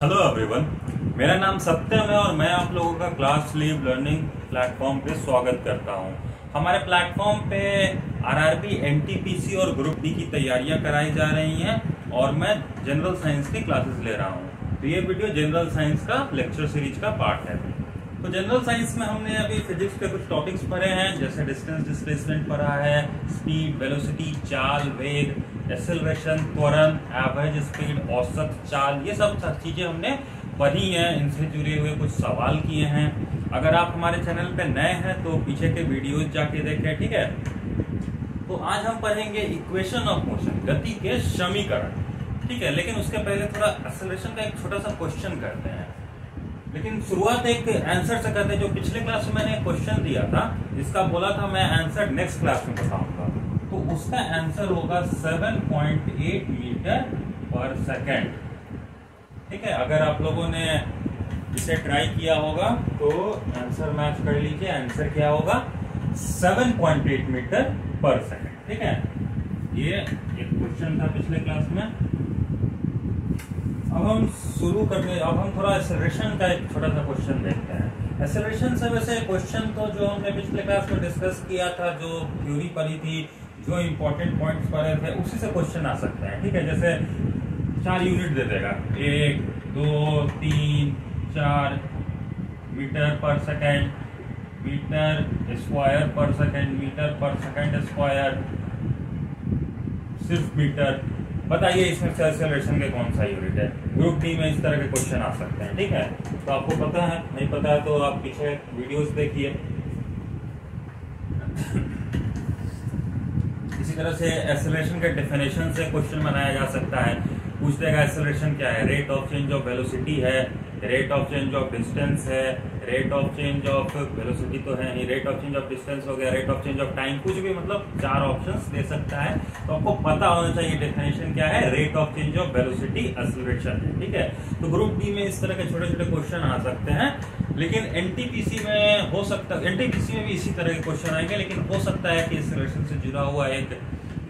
Hello everyone, मेरा नाम सत्यम है और मैं आप लोगों का क्लास लीव लर्निंग प्लेटफॉर्म पे स्वागत करता हूं। हमारे प्लेटफॉर्म पे आरआरबी, एनटीपीसी और ग्रुप डी की तैयारियां कराई जा रही हैं और मैं जनरल साइंस की क्लासेस ले रहा हूं। तो ये वीडियो जनरल साइंस का लेक्चर सीरीज का पार्ट है। तो जनरल साइंस में हमने अभी फिजिक्स के कुछ टॉपिक्स पढ़े हैं, जैसे डिस्टेंस डिस्प्लेसमेंट पढ़ा है, स्पीड, वेलोसिटी, चाल, वेग, एक्सेलरेशन, त्वरण, एवरेज स्पीड, औसत चाल, ये सब चीजें हमने पढ़ी हैं। इनसे जुड़े हुए कुछ सवाल किए हैं। अगर आप हमारे चैनल पे नए हैं तो पीछे के वीडियोज जाके देखें, ठीक है। तो आज हम पढ़ेंगे इक्वेशन ऑफ मोशन, गति के समीकरण, ठीक है। लेकिन उसके पहले थोड़ा एक्सेलरेशन का एक छोटा सा क्वेश्चन करते हैं। लेकिन शुरुआत एक आंसर से करते हैं। जो पिछले क्लास में मैंने क्वेश्चन दिया था, जिसका बोला था मैं आंसर नेक्स्ट क्लास में बताऊंगा, तो उसका आंसर होगा 7.8 मीटर पर सेकेंड, ठीक है। अगर आप लोगों ने इसे ट्राई किया होगा तो आंसर मैच कर लीजिए। आंसर क्या होगा? 7.8 मीटर पर सेकेंड, ठीक है। ये एक क्वेश्चन था पिछले क्लास में। अब हम शुरू करते हैं। अब हम थोड़ा एक्सेलरेशन का एक छोटा सा क्वेश्चन देखते हैं। एक्सेलरेशन से वैसे क्वेश्चन तो जो हमने पिछले क्लास में डिस्कस किया था, जो थ्योरी पढ़ी थी, जो इंपॉर्टेंट पॉइंट्स पढ़े थे, उसी से क्वेश्चन आ सकते हैं, ठीक है। जैसे 4 यूनिट दे देगा, 1, 2, 3, 4 metre per second, metre square पर second, metre per second square, सिर्फ मीटर। बताइए इसमें से एक्सेलरेशन के कौन सा यूनिट है? ग्रुप डी में इस तरह के क्वेश्चन आ सकते हैं, ठीक है। तो आपको पता है, नहीं पता है तो आप पीछे वीडियोस देखिए। इसी तरह से एक्सेलरेशन के डेफिनेशन से क्वेश्चन बनाया जा सकता है। पूछ देगा एक्सेलरेशन क्या है? Rate of change of velocity है, rate of change of distance है, rate of change of velocity तो है नहीं, rate of change of distance हो गया, rate of change of time, कुछ भी, मतलब 4 ऑप्शंस दे सकता है। तो आपको पता होना चाहिए डेफिनेशन क्या है। Rate of change of velocity acceleration है, ठीक है। तो ग्रुप डी में इस तरह के छोटे छोटे क्वेश्चन आ सकते हैं। लेकिन एनटीपीसी में हो सकता है, एनटीपीसी में भी इसी तरह के क्वेश्चन आएंगे, लेकिन हो सकता है कि एक्सेलरेशन से जुड़ा हुआ एक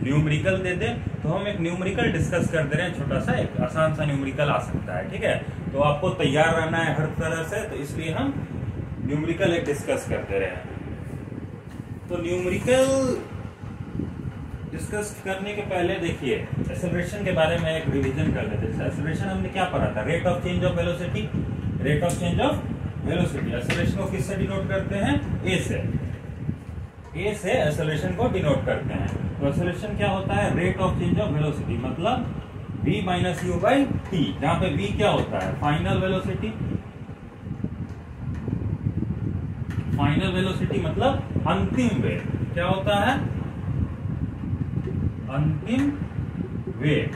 न्यूमेरिकल दे दे। तो हम एक न्यूमेरिकल डिस्कस कर दे रहे हैं, छोटा सा एक आसान सा न्यूमेरिकल आ सकता है, ठीक है। तो आपको तैयार रहना है हर तरह से, तो इसलिए हम न्यूमेरिकल एक डिस्कस कर दे रहे हैं। तो न्यूमेरिकल डिस्कस करने के पहले देखिए एक्सेलरेशन के बारे में एक रिवीजन कर लेते हैं। एक्सेलरेशन हमने क्या पढ़ा था? Rate of change of velocity, rate of change of velocity. Acceleration को किससे डिनोट करते हैं? ए से। ए से एक्सेलरेशन को डिनोट करते हैं। तो एक्सेलरेशन क्या होता है? Rate of change of velocity, मतलब v minus u by T, जहां पे v क्या होता है? Final velocity. फाइनल वेलोसिटी मतलब अंतिम वेग। क्या होता है? अंतिम वेग,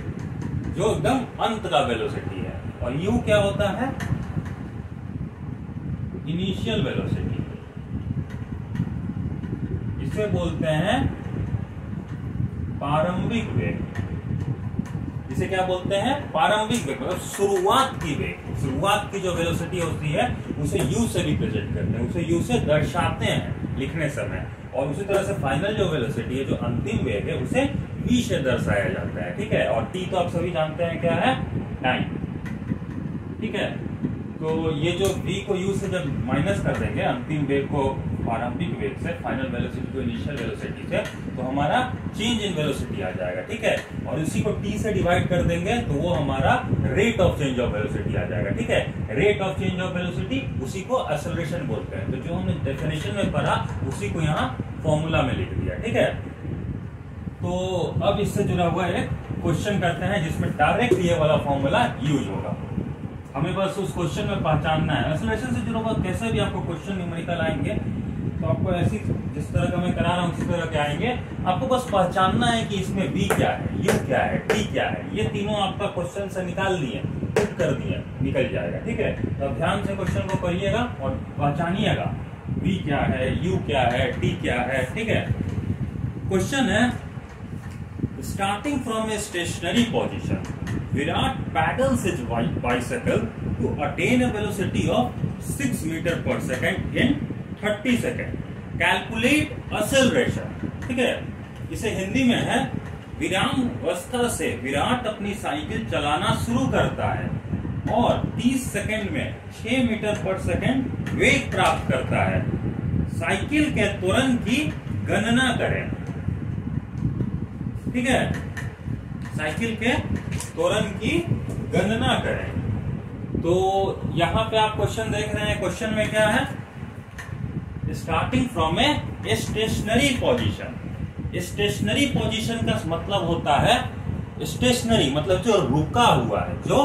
जो एकदम अंत का वेलोसिटी है। और u क्या होता है? Initial velocity. इसे बोलते हैं प्रारंभिक वेग। इसे क्या बोलते हैं? प्रारंभिक वेग, मतलब शुरुआत की वेग। शुरुआत की जो वेलोसिटी होती है उसे u से रिप्रेजेंट करते हैं, उसे u से दर्शाते हैं लिखने समय। और उसी तरह से फाइनल जो वेलोसिटी है, जो अंतिम वेग है, उसे v से दर्शाया जाता है, ठीक है। और t तो आप सभी जानते हैं क्या है? टाइम, ठीक है। तो ये जो v को u से जब माइनस कर देंगे, अंतिम वेग को प्रारंभिक वेग से, फाइनल वेलोसिटी को इनिशियल वेलोसिटी से, तो हमारा चेंज इन वेलोसिटी आ जाएगा, ठीक है। और उसी को t से डिवाइड कर देंगे तो वो हमारा rate of change of velocity आ जाएगा, ठीक है। Rate of change of velocity, उसी को एक्सेलरेशन बोलते हैं। तो जो हमने डेफिनेशन में पढ़ा उसी को यहाँ फॉर्मूला में लिख दिया, ठीक है। तो अब इससे जुड़ा हुआ एक क्वेश्चन करते हैं जिसमें डायरेक्ट ये वाला फॉर्मूला यूज होगा। हमें बस उस क्वेश्चन में पहचानना है। एक्सेलरेशन से जुड़ा हुआ कैसे भी आपको क्वेश्चन न्यूमेरिकल आएंगे, तो आपको ऐसी जिस तरह का मैं करा रहा हूँ उसी तरह के आएंगे। आपको बस पहचानना है कि इसमें v क्या है, u क्या है, t क्या है। ये तीनों आपका क्वेश्चन से निकाल दिए, पुट कर दिए, निकल जाएगा, ठीक है। तो ध्यान से क्वेश्चन को पढ़िएगा और पहचानिएगा v क्या है, u क्या है, t क्या है, ठीक है। क्वेश्चन है, starting from a stationery position, Virat pedals his bicycle to attain a velocity of 6 meter per second in 30 seconds. Calculate acceleration. ठीक है, इसे हिंदी में है, विराम अवस्था से विराट अपनी साइकिल चलाना शुरू करता है और 30 सेकंड में 6 मीटर पर सेकंड वेग प्राप्त करता है। साइकिल के त्वरण की गणना करें। ठीक है, साइकिल के त्वरण की गणना करें। तो यहां पे आप क्वेश्चन देख रहे हैं, क्वेश्चन में क्या है, starting from a stationary position. Stationary position का मतलब होता है, स्टेशनरी मतलब जो रुका हुआ है, जो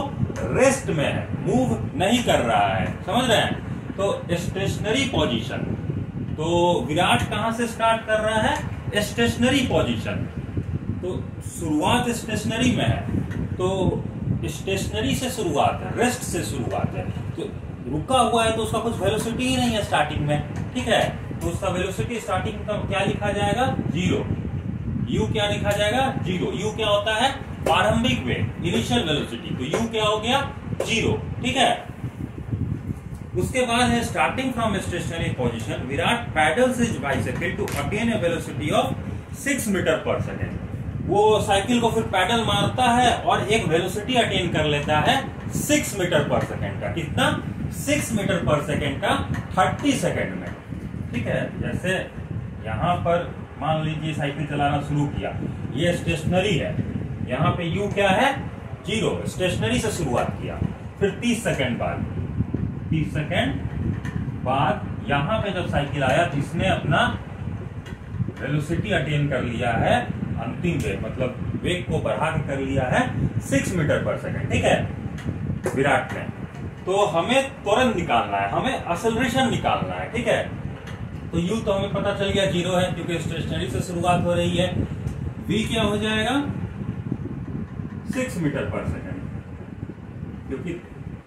रेस्ट में है, मूव नहीं कर रहा है, समझ रहे हैं। तो स्टेशनरी पोजीशन, तो विराट कहां से स्टार्ट कर रहा है, स्टेशनरी पोजीशन। तो शुरुआत स्टेशनरी में है, तो स्टेशनरी से शुरुआत है, रेस्ट से शुरुआत है। तो रुका हुआ है तो उसका कुछ वेलोसिटी ही नहीं है स्टार्टिंग में, ठीक है। तो उसका वेलोसिटी स्टार्टिंग का क्या लिखा जाएगा, 0। यू क्या लिखा जाएगा, 0। यू क्या होता है, प्रारंभिक वेग, इनिशियल वेलोसिटी। तो यू क्या हो गया, 0, ठीक है। उसके बाद है starting from stationary position, Virat pedals his bicycle to attain a velocity of 6 metre per second. वो साइकिल को फिर पैडल मारता है और एक वेलोसिटी अटेन कर लेता है 6 मीटर पर सेकेंड का। कितना, 6 मीटर पर सेकेंड का 30 सेकेंड में, ठीक है। जैसे यहां पर मान लीजिए साइकिल चलाना शुरू किया, ये स्टेशनरी है, यहाँ पे यू क्या है, 0, स्टेशनरी से शुरुआत किया। फिर 30 सेकेंड बाद, 30 सेकेंड बाद यहां पे जब साइकिल आया तो इसने अपना वेलोसिटी अटेन कर लिया है, अंतिम वेग मतलब वेग को बढ़ा के कर लिया है 6 मीटर पर सेकेंड, ठीक है, विराट ने। तो हमें त्वरण निकालना है, हमें एक्सेलरेशन निकालना है, ठीक है। तो यू तो हमें पता चल गया 0 है, क्योंकि स्टेशनरी से शुरुआत हो रही है। वी क्या हो जाएगा, 6 मीटर पर सेकेंड, क्योंकि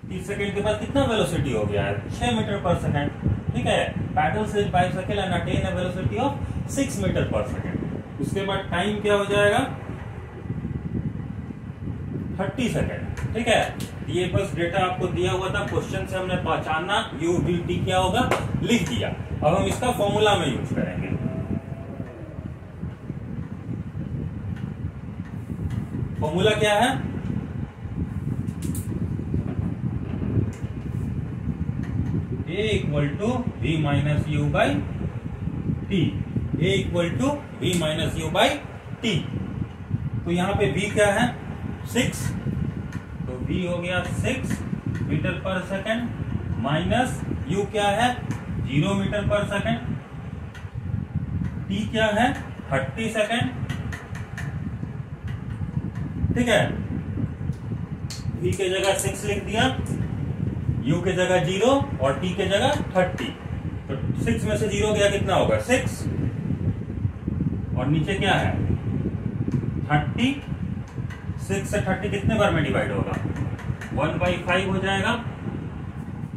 30 सेकेंड के बाद कितना वेलोसिटी हो गया है, 6 मीटर पर सेकेंड, ठीक है। पैडल से bicycle and attain a velocity of 6 metre per second. उसके बाद टाइम क्या हो जाएगा, 30 सेकेंड, ठीक है। ये बस डेटा आपको दिया हुआ था, क्वेश्चन से हमने पहचाना यू वी टी क्या होगा, लिख दिया। अब हम इसका फॉर्मूला में यूज करेंगे। फॉर्मूला क्या है, A equal to v minus u by t. A equal to v minus u by t. तो यहां पे v क्या है, 6, तो v हो गया 6 metre per second minus u क्या है, 0 मीटर पर सेकेंड, t क्या है 30 सेकेंड, ठीक है। v के जगह 6 लिख दिया, u के जगह 0 और t के जगह 30। तो 6 में से 0 गया, कितना होगा 6, और नीचे क्या है 30। 6 से 30 कितने बार में डिवाइड होगा, 1/5 हो जाएगा।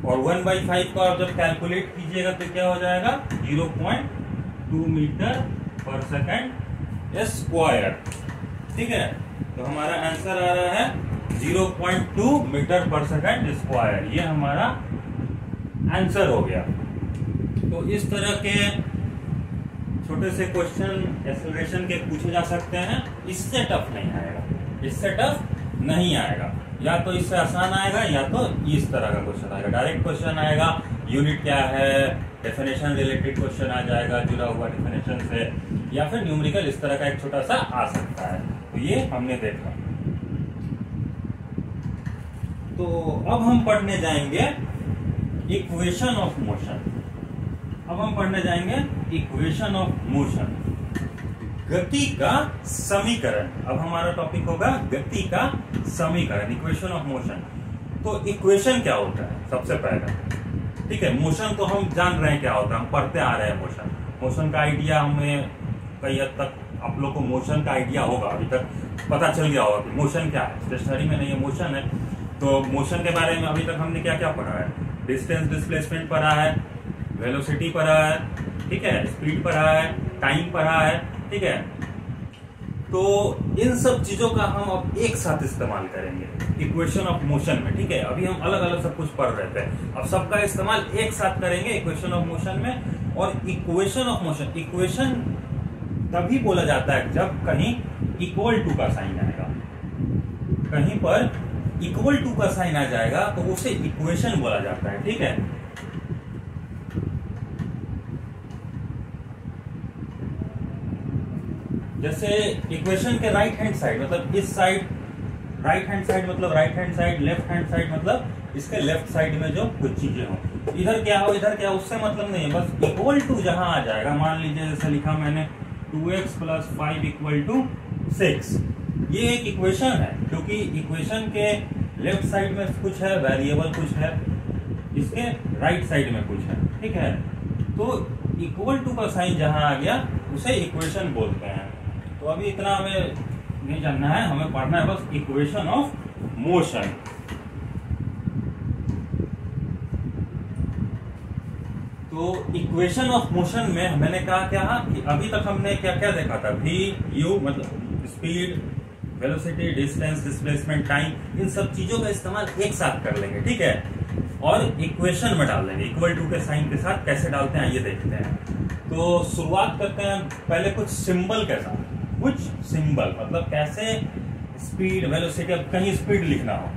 और 1/5 को आप जब कैलकुलेट कीजिएगा तो क्या हो जाएगा, 0.2 मीटर पर सेकेंड स्क्वायर, ठीक है। तो हमारा आंसर आ रहा है 0.2 मीटर पर सेकेंड स्क्वायर, ये हमारा आंसर हो गया। तो इस तरह के छोटे से क्वेश्चन एक्सेलरेशन के पूछे जा सकते हैं। इससे टफ नहीं आएगा, इससे टफ नहीं आएगा, या तो इससे आसान आएगा या तो इस तरह का क्वेश्चन आएगा। डायरेक्ट क्वेश्चन आएगा, यूनिट क्या है, डेफिनेशन रिलेटेड क्वेश्चन आ जाएगा जुड़ा हुआ डेफिनेशन से, या फिर न्यूमेरिकल इस तरह का एक छोटा सा आ सकता है। तो ये हमने देखा। तो अब हम पढ़ने जाएंगे इक्वेशन ऑफ मोशन। अब हम पढ़ने जाएंगे इक्वेशन ऑफ मोशन, गति का समीकरण। अब हमारा टॉपिक होगा गति का समीकरण, इक्वेशन ऑफ मोशन। तो इक्वेशन क्या होता है, सबसे पहले, ठीक है। मोशन तो हम जान रहे हैं क्या होता है, हम पढ़ते आ रहे हैं मोशन। मोशन का आइडिया हमें कई हद तक, आप लोग को मोशन का आइडिया होगा, अभी तक पता चल गया होगा कि मोशन क्या है। स्टेशनरी में नहीं है, मोशन है। तो मोशन के बारे में अभी तक हमने क्या क्या पढ़ा है, डिस्टेंस डिस्प्लेसमेंट पढ़ा है, वेलोसिटी पढ़ा है, ठीक है, स्पीड पढ़ा है, टाइम पढ़ा है, ठीक है। तो इन सब चीजों का हम अब एक साथ इस्तेमाल करेंगे इक्वेशन ऑफ मोशन में, ठीक है। अभी हम अलग अलग सब कुछ पढ़ रहे थे, अब सबका इस्तेमाल एक साथ करेंगे इक्वेशन ऑफ मोशन में। और इक्वेशन ऑफ मोशन, इक्वेशन तभी बोला जाता है जब कहीं इक्वल टू का साइन आएगा, कहीं पर इक्वल टू का साइन आ जाएगा तो उसे इक्वेशन बोला जाता है। ठीक है, जैसे इक्वेशन के राइट हैंड साइड मतलब इस साइड, राइट हैंड साइड मतलब right hand side, left hand side मतलब इसके लेफ्ट साइड में जो कुछ चीजें हो, इधर क्या हो इधर क्या हो उससे मतलब नहीं है, बस इक्वल टू जहां आ जाएगा। मान लीजिए जैसे लिखा मैंने 2x + 5 = 6, ये एक इक्वेशन है क्योंकि इक्वेशन के लेफ्ट साइड में कुछ है, वेरिएबल कुछ है, इसके राइट साइड में कुछ है। ठीक है, तो इक्वल टू का साइन जहां आ गया उसे इक्वेशन बोलते हैं। तो अभी इतना हमें नहीं जानना है, हमें पढ़ना है बस इक्वेशन ऑफ मोशन। तो इक्वेशन ऑफ मोशन में मैंने कहा क्या कि अभी तक हमने क्या क्या देखा था, v u मतलब speed, velocity, distance, displacement, time, इन सब चीजों का इस्तेमाल एक साथ कर लेंगे। ठीक है, और इक्वेशन में डाल देंगे इक्वल टू के साइन के साथ। कैसे डालते हैं ये देखते हैं। तो शुरुआत करते हैं पहले कुछ सिंबल के साथ। कुछ सिंबल मतलब कैसे स्पीड, वेलोसिटी, अब कहीं स्पीड लिखना हो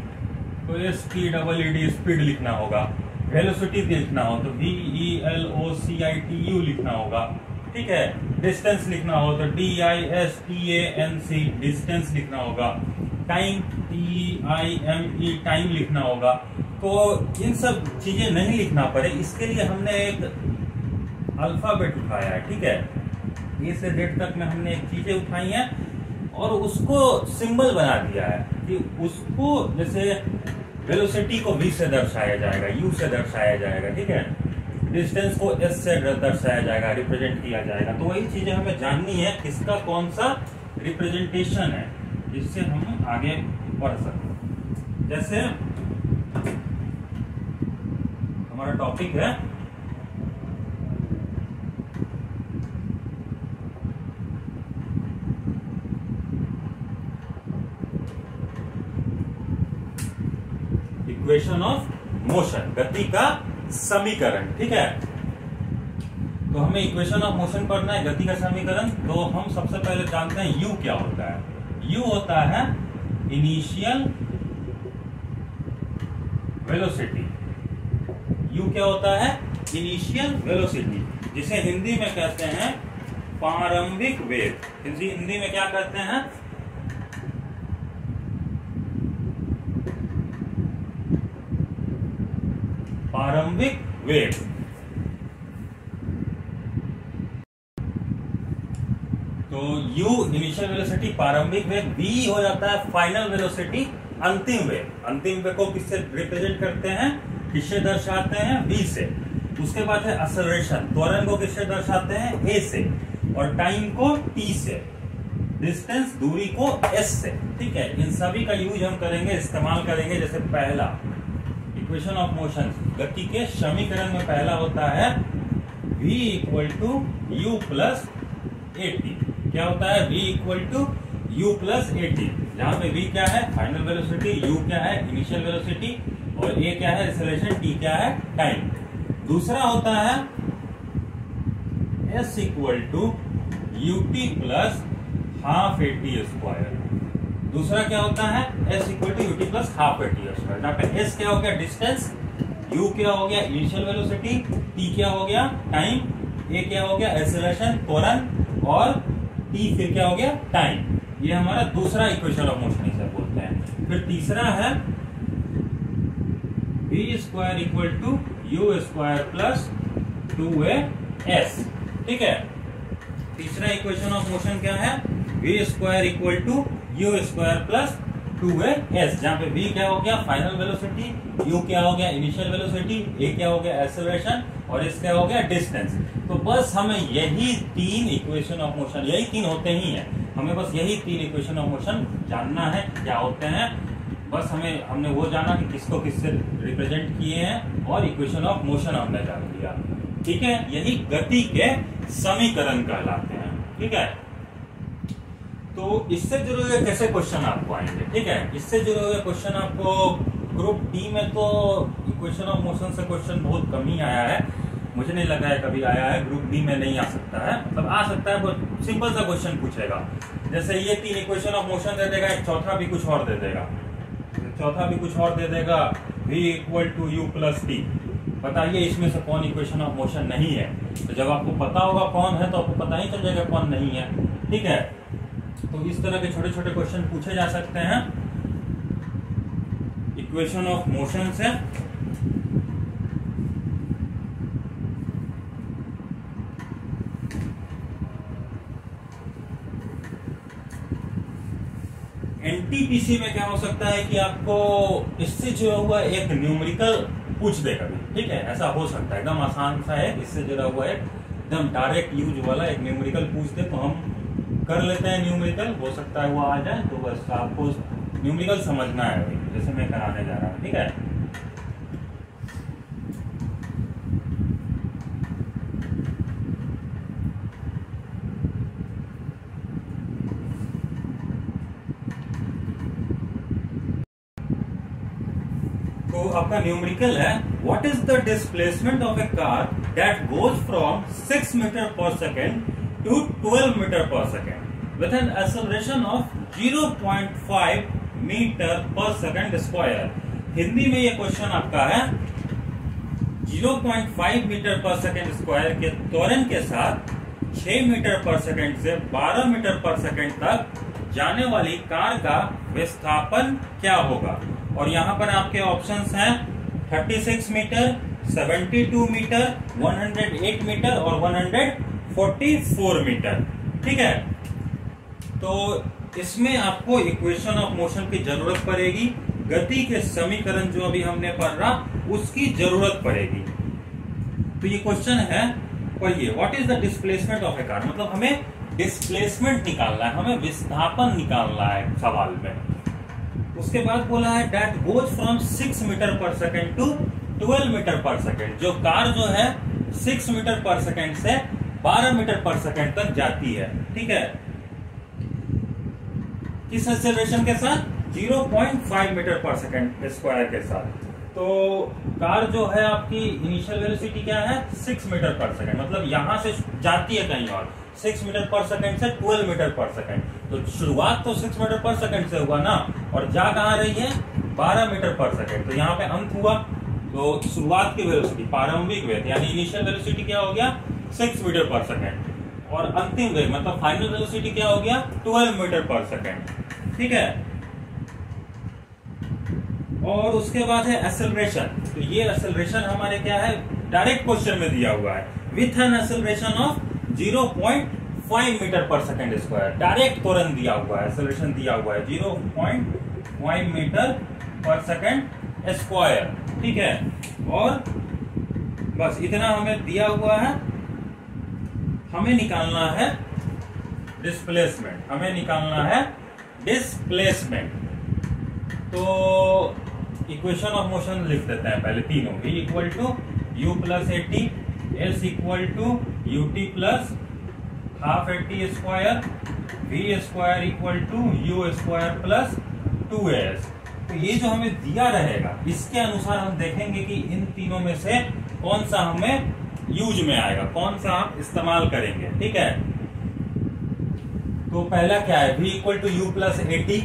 तो ये SPEED स्पीड लिखना होगा, वेलोसिटी लिखना हो तो VELOCITU लिखना होगा। ठीक है, डिस्टेंस लिखना हो तो DISTANC डिस्टेंस लिखना होगा, टाइम TIME टाइम लिखना होगा। तो इन सब चीजें नहीं लिखना पड़े इसके लिए हमने एक अल्फाबेट उठाया है। ठीक है, ए से जेड तक में हमने एक चीजें उठाई हैं और उसको सिंबल बना दिया है कि उसको जैसे वेलोसिटी को V से दर्शाया जाएगा, U से दर्शाया जाएगा। ठीक है, डिस्टेंस को S से दर्शाया जाएगा, रिप्रेजेंट किया जाएगा। तो वही चीजें हमें जाननी है किसका कौन सा रिप्रेजेंटेशन है जिससे हम आगे बढ़ सकते। जैसे हमारा टॉपिक है इक्वेशन ऑफ मोशन, गति का समीकरण। ठीक है, तो हमें इक्वेशन ऑफ मोशन पढ़ना है, गति का समीकरण। तो हम सबसे पहले जानते हैं u क्या होता है। u होता है इनिशियल वेलोसिटी। u क्या होता है? इनिशियल वेलोसिटी, जिसे हिंदी में कहते हैं प्रारंभिक वेग। हिंदी में क्या कहते हैं? प्रारंभिक वेग। तो u इनिशियल वेलोसिटी प्रारंभिक वेग, v हो जाता है फाइनल वेलोसिटी अंतिम वेग। अंतिम वेग को किससे रिप्रेजेंट करते हैं, किससे दर्शाते हैं? v से। उसके बाद है एक्सेलरेशन, त्वरण को किससे दर्शाते हैं? a से। और टाइम को t से, डिस्टेंस दूरी को s से। ठीक है, इन सभी का यूज हम करेंगे, इस्तेमाल करेंगे। जैसे पहला इक्वेशन ऑफ मोशन, गति के समीकरण में पहला होता है v = u + at। क्या होता है? v = u + at, जहां पे v क्या है? फाइनल वेलोसिटी, u क्या है? इनिशियल वेलोसिटी, और a क्या है? एक्सेलरेशन, t क्या है? टाइम। दूसरा होता है s = ut + ½ at²। दूसरा क्या होता है? s = ut + ½ at²। जहां पे s क्या हो गया? डिस्टेंस, u क्या हो गया? इनिशियल वेलोसिटी, t क्या हो गया? टाइम, a क्या हो गया? एक्सेलरेशन, त्वरण, और t फिर क्या हो गया? टाइम। ये हमारा दूसरा इक्वेशन ऑफ मोशन इसे बोलते हैं। फिर तीसरा है v² = u² + 2as। ठीक है, तीसरा इक्वेशन ऑफ मोशन क्या है? v² = u² + 2as, जहां पे v क्या हो गया? फाइनल वेलोसिटी, u क्या हो गया? इनिशियल वेलोसिटी, a क्या हो गया? एक्सेलरेशन, और s क्या हो गया? डिस्टेंस। तो बस हमें यही तीन इक्वेशन ऑफ मोशन, यही तीन होते ही हैं, हमें बस यही तीन इक्वेशन ऑफ मोशन जानना है क्या होते हैं। बस हमने वो जाना कि किसको किससे रिप्रेजेंट किए हैं, और इक्वेशन ऑफ मोशन हमने जान लिया। ठीक है, यही गति के समीकरण कहलाते हैं। ठीक है, तो इससे जुड़े हुए कैसे क्वेश्चन आपको आएंगे? ठीक है, इससे जुड़े हुए क्वेश्चन आपको ग्रुप डी में तो इक्वेशन ऑफ मोशन से क्वेश्चन बहुत कम ही आया है, मुझे नहीं लगा है कभी आया है। ग्रुप डी में नहीं आ सकता है, मतलब आ सकता है, बहुत सिंपल सा क्वेश्चन पूछेगा। जैसे ये तीन इक्वेशन ऑफ मोशन दे देगा, एक चौथा भी कुछ और दे देगा, चौथा भी कुछ और दे देगा, v equal to u plus t. बताइए इसमें से कौन इक्वेशन ऑफ मोशन नहीं है? तो जब आपको पता होगा कौन है तो आपको पता ही चल जाएगा कौन नहीं है। ठीक है, तो इस तरह के छोटे छोटे क्वेश्चन पूछे जा सकते हैं इक्वेशन ऑफ मोशन से। एनटीपीसी में क्या हो सकता है कि आपको इससे जुड़ा हुआ एक न्यूमेरिकल पूछ दे कभी। ठीक है, ऐसा हो सकता है, एकदम आसान सा है, इससे जुड़ा हुआ है एकदम डायरेक्ट यूज वाला एक न्यूमेरिकल पूछ दे तो हम कर लेते हैं न्यूमेरिकल। हो सकता है वो आ जाए, तो बस आपको न्यूमेरिकल समझना है भाई, जैसे मैं कराने जा रहा हूँ। ठीक है, तो आपका न्यूमेरिकल है what is the displacement of a car that goes from 6 metre per second to 12 metre per second with an acceleration of 0.5 metre per second square. Hindi में ये क्वेश्चन आपका है 0.5 मीटर पर सेकेंड स्क्वायर के त्वरण के साथ 6 metre per second से 12 metre per second तक जाने वाली कार का विस्थापन क्या होगा। और यहाँ पर आपके ऑप्शंस हैं 36 मीटर, 72 मीटर, 108 मीटर और 144 मीटर। ठीक है, तो इसमें आपको इक्वेशन ऑफ मोशन की जरूरत पड़ेगी, गति के समीकरण जो अभी हमने पढ़ा उसकी जरूरत पड़ेगी। तो ये क्वेश्चन है पढ़िए, what is the displacement of a car, मतलब हमें डिस्प्लेसमेंट निकालना है, हमें विस्थापन निकालना है सवाल में। उसके बाद बोला है that goes from 6 metre per second to 12 metre per second. जो कार जो है 6 मीटर पर सेकेंड से 12 मीटर पर सेकेंड तक जाती है। ठीक है, किस एक्सेलरेशन के साथ? 0.5 मीटर पर सेकेंड स्क्वायर के साथ। तो कार जो है आपकी इनिशियल वेलोसिटी क्या है? 6 मीटर पर सेकेंड, मतलब यहां से जाती है कहीं और 6 मीटर पर सेकेंड से 12 मीटर पर सेकेंड। तो शुरुआत तो 6 मीटर पर सेकेंड से हुआ ना, और जा कहां रही है? 12 मीटर पर सेकेंड। तो यहाँ पे अंत हुआ, तो शुरुआत की वेलोसिटी प्रारंभिक वेग यानी इनिशियल वेलोसिटी क्या हो गया? 6 मीटर पर सेकेंड, और अंतिम वेग मतलब फाइनल वेलोसिटी क्या हो गया? 12 मीटर पर सेकेंड। ठीक है, और उसके बाद है एक्सेलरेशन। तो ये एक्सेलरेशन हमारे क्या है? डायरेक्ट क्वेश्चन में दिया हुआ है with an acceleration of 0.5 metre per second square. Direct त्वरण दिया हुआ है, एक्सेलरेशन दिया हुआ है 0.5 मीटर पर सेकेंड स्क्वायर। ठीक है, और बस इतना हमें दिया हुआ है। हमें निकालना है डिस्प्लेसमेंट, हमें निकालना है डिस्प्लेसमेंट। तो इक्वेशन ऑफ मोशन लिख देते हैं पहले तीनों। v equal to u plus a t, s equal to u t plus half a t square, v square equal to u square plus 2s। तो ये जो हमें दिया रहेगा इसके अनुसार हम देखेंगे कि इन तीनों में से कौन सा हमें यूज में आएगा, कौन सा हम इस्तेमाल करेंगे। ठीक है, तो पहला क्या है? v equal to u plus a t.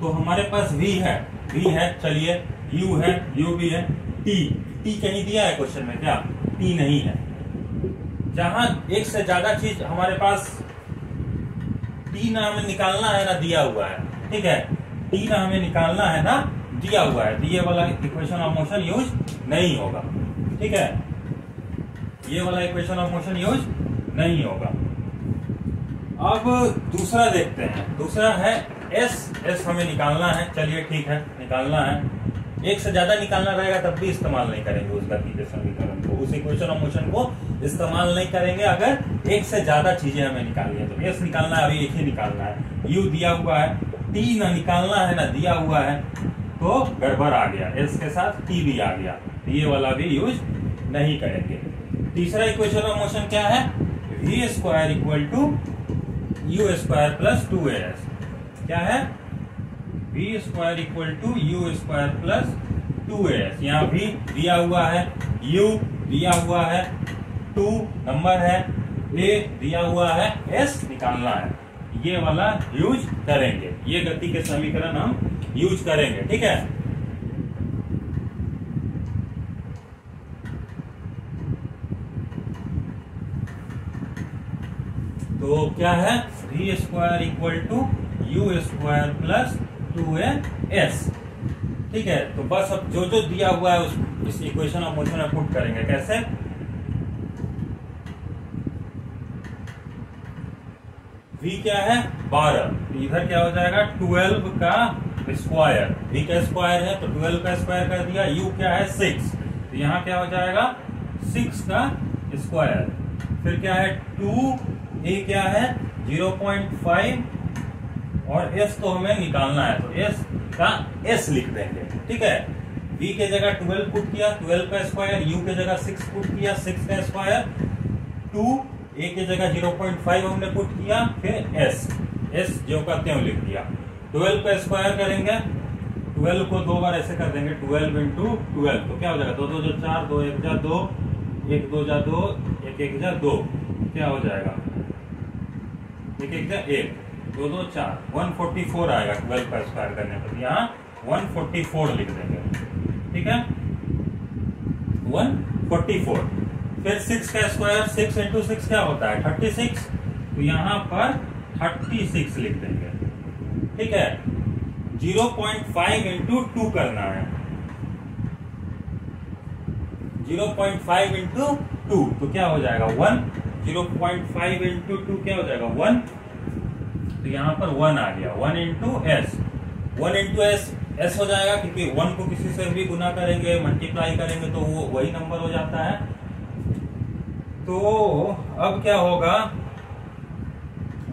तो हमारे पास v है, चलिए u है, u भी है, t कहीं दिया है क्वेश्चन में क्या? t नहीं है। जहां एक से ज्यादा चीज हमारे पास t ना हमें निकालना है ना दिया हुआ है। ठीक है, t ना हमें निकालना है ना दिया हुआ है, तो ये वाला इक्वेशन ऑफ मोशन यूज नहीं होगा। ठीक है, ये वाला इक्वेशन ऑफ मोशन यूज नहीं होगा। अब दूसरा देखते हैं, दूसरा है एस हमें निकालना है। चलिए ठीक है, निकालना है। एक से ज्यादा निकालना रहेगा तब भी इस्तेमाल नहीं करेंगे उस गति के समीकरण को, उस इक्वेशन ऑफ मोशन को इस्तेमाल नहीं करेंगे अगर एक से ज्यादा चीजें हमें निकालनी है। तो एस निकालना है, अभी एक ही निकालना है। यू दिया हुआ है, टी ना निकालना है ना दिया हुआ है, तो गड़बड़ आ गया, एस के साथ टी भी आ गया, ये वाला भी यूज नहीं करेंगे। तीसरा इक्वेशन ऑफ मोशन क्या है? V square equal to u square plus 2as। क्या है? v square equal to u square plus 2as। यहाँ भी दिया हुआ है, u दिया हुआ है, 2 नंबर है, a दिया हुआ है, s निकालना है। ये वाला यूज करेंगे, ये गति के समीकरण हम यूज करेंगे। ठीक है, तो क्या है, v square equal to u square plus 2as। ठीक है, तो बस अब जो जो दिया हुआ है इस इक्वेशन ऑफ मोशन में पुट करेंगे। कैसे, v क्या है 12, इधर क्या हो जाएगा 12 का स्क्वायर, v का स्क्वायर है तो 12 का स्क्वायर कर दिया, u क्या है 6, तो यहाँ क्या हो जाएगा 6 का स्क्वायर, फिर क्या है 2, a क्या है 0.5 और s तो हमें निकालना है, तो s का s लिख देंगे। ठीक है, v के जगह 12 पुट किया, 12 का स्क्वायर, u के जगह 6 पुट किया, 6 का स्क्वायर, 2, a के जगह 0.5 हमने पुट किया, फिर s जो करते हैं लिख दिया। 12 का स्क्वायर करेंगे, 12 को 2 बार ऐसे कर देंगे, 12 इंटू 12, तो क्या हो जाएगा 2 2 जो 4, 2 1 जा 2, 1 2 जा 2, 1 1 जा 2, क्या हो जाएगा 1 1 जा 1, 2 2 4, 144 आएगा 12 का स्क्वायर करने पर, यहाँ 144 लिख देंगे। ठीक है, 144, फिर 6 का स्क्वायर, 6 इंटू 6 क्या होता है 36, तो यहाँ पर 36 लिख देंगे। ठीक है, 0.5 इंटू 2 करना है, 0.5 इंटू 2 तो क्या हो जाएगा 1, 0.5 इंटू 2 क्या हो जाएगा 1, तो यहाँ पर 1 आ गया, 1 इंटू एस, 1 इंटू एस हो जाएगा, क्योंकि 1 को किसी से भी गुना करेंगे, मल्टीप्लाई करेंगे तो वो वही नंबर हो जाता है। तो अब क्या होगा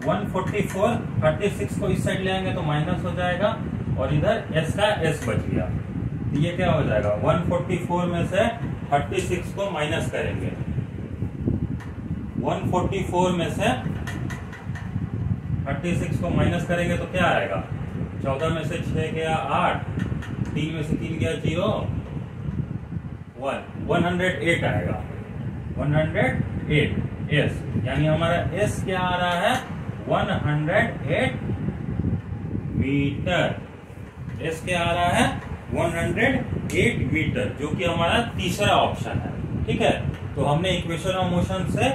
144, 36 को इस साइड ले आएंगे तो माइनस हो जाएगा, और इधर s का s बच गया, तो ये क्या हो जाएगा 144 में से 36 को माइनस करेंगे, 144 में से 36 को माइनस करेंगे तो क्या आएगा 14 में से 6 गया 8, 3 में से 3 गया 0, 108 आएगा, 108 s, यानी हमारा s क्या आ रहा है 108 मीटर, s क्या आ रहा है 108 मीटर, जो कि हमारा तीसरा ऑप्शन है। ठीक है, तो हमने इक्वेशन ऑफ मोशन से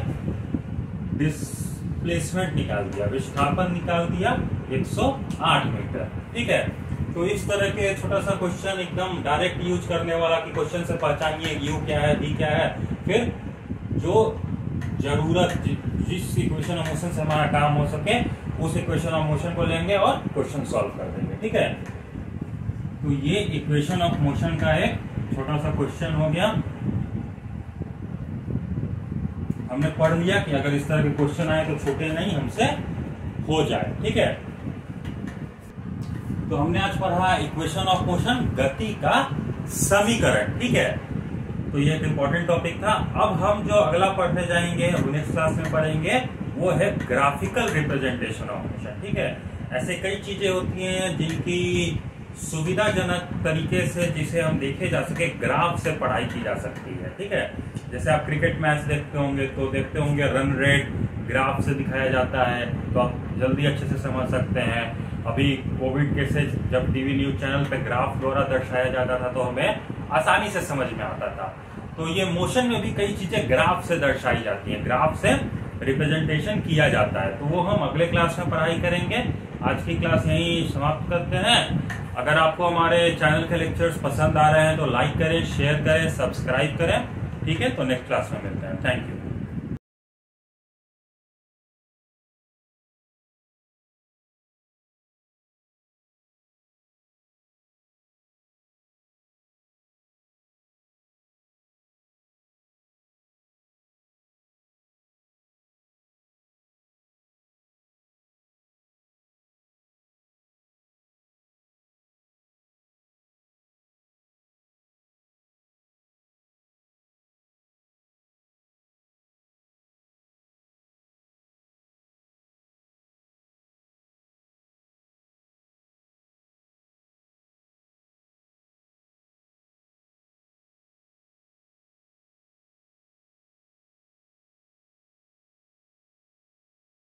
डिस्प्लेसमेंट निकाल दिया, विस्थापन निकाल दिया 108 मीटर। ठीक है, तो इस तरह के छोटा सा क्वेश्चन एकदम डायरेक्ट यूज करने वाला कि क्वेश्चन से पहचानिए u क्या है v क्या है, फिर जो जरूरत जिस इक्वेशन ऑफ मोशन से हमारा काम हो सके उस इक्वेशन ऑफ मोशन को लेंगे और क्वेश्चन सॉल्व कर देंगे। ठीक है, तो ये इक्वेशन ऑफ मोशन का एक छोटा सा क्वेश्चन हो गया। हमने पढ़ लिया कि अगर इस तरह के क्वेश्चन आए तो छोटे नहीं, हमसे हो जाए। ठीक है, तो हमने आज पढ़ा इक्वेशन ऑफ मोशन, गति का समीकरण। ठीक है, तो ये एक इंपॉर्टेंट टॉपिक था। अब हम जो अगला पढ़ने जाएंगे, नेक्स्ट क्लास में पढ़ेंगे, वो है ग्राफिकल रिप्रेजेंटेशन ऑफ मोशन। ठीक है, ऐसे कई चीजें होती हैं जिनकी सुविधाजनक तरीके से जिसे हम देखे जा सके, ग्राफ से पढ़ाई की जा सकती है। ठीक है, जैसे आप क्रिकेट मैच देखते होंगे तो देखते होंगे रन रेट ग्राफ से दिखाया जाता है, तो आप जल्दी अच्छे से समझ सकते हैं। अभी कोविड केसेस जब टीवी न्यूज चैनल पे ग्राफ द्वारा दर्शाया जाता था तो हमें आसानी से समझ में आता था। तो ये मोशन में भी कई चीजें ग्राफ से दर्शाई जाती हैं, ग्राफ से रिप्रेजेंटेशन किया जाता है, तो वो हम अगले क्लास में पढ़ाई करेंगे। आज की क्लास यहीं समाप्त करते हैं। अगर आपको हमारे चैनल के लेक्चर्स पसंद आ रहे हैं तो लाइक करें, शेयर करें, सब्सक्राइब करें। ठीक है, तो नेक्स्ट क्लास में मिलते हैं। Thank you.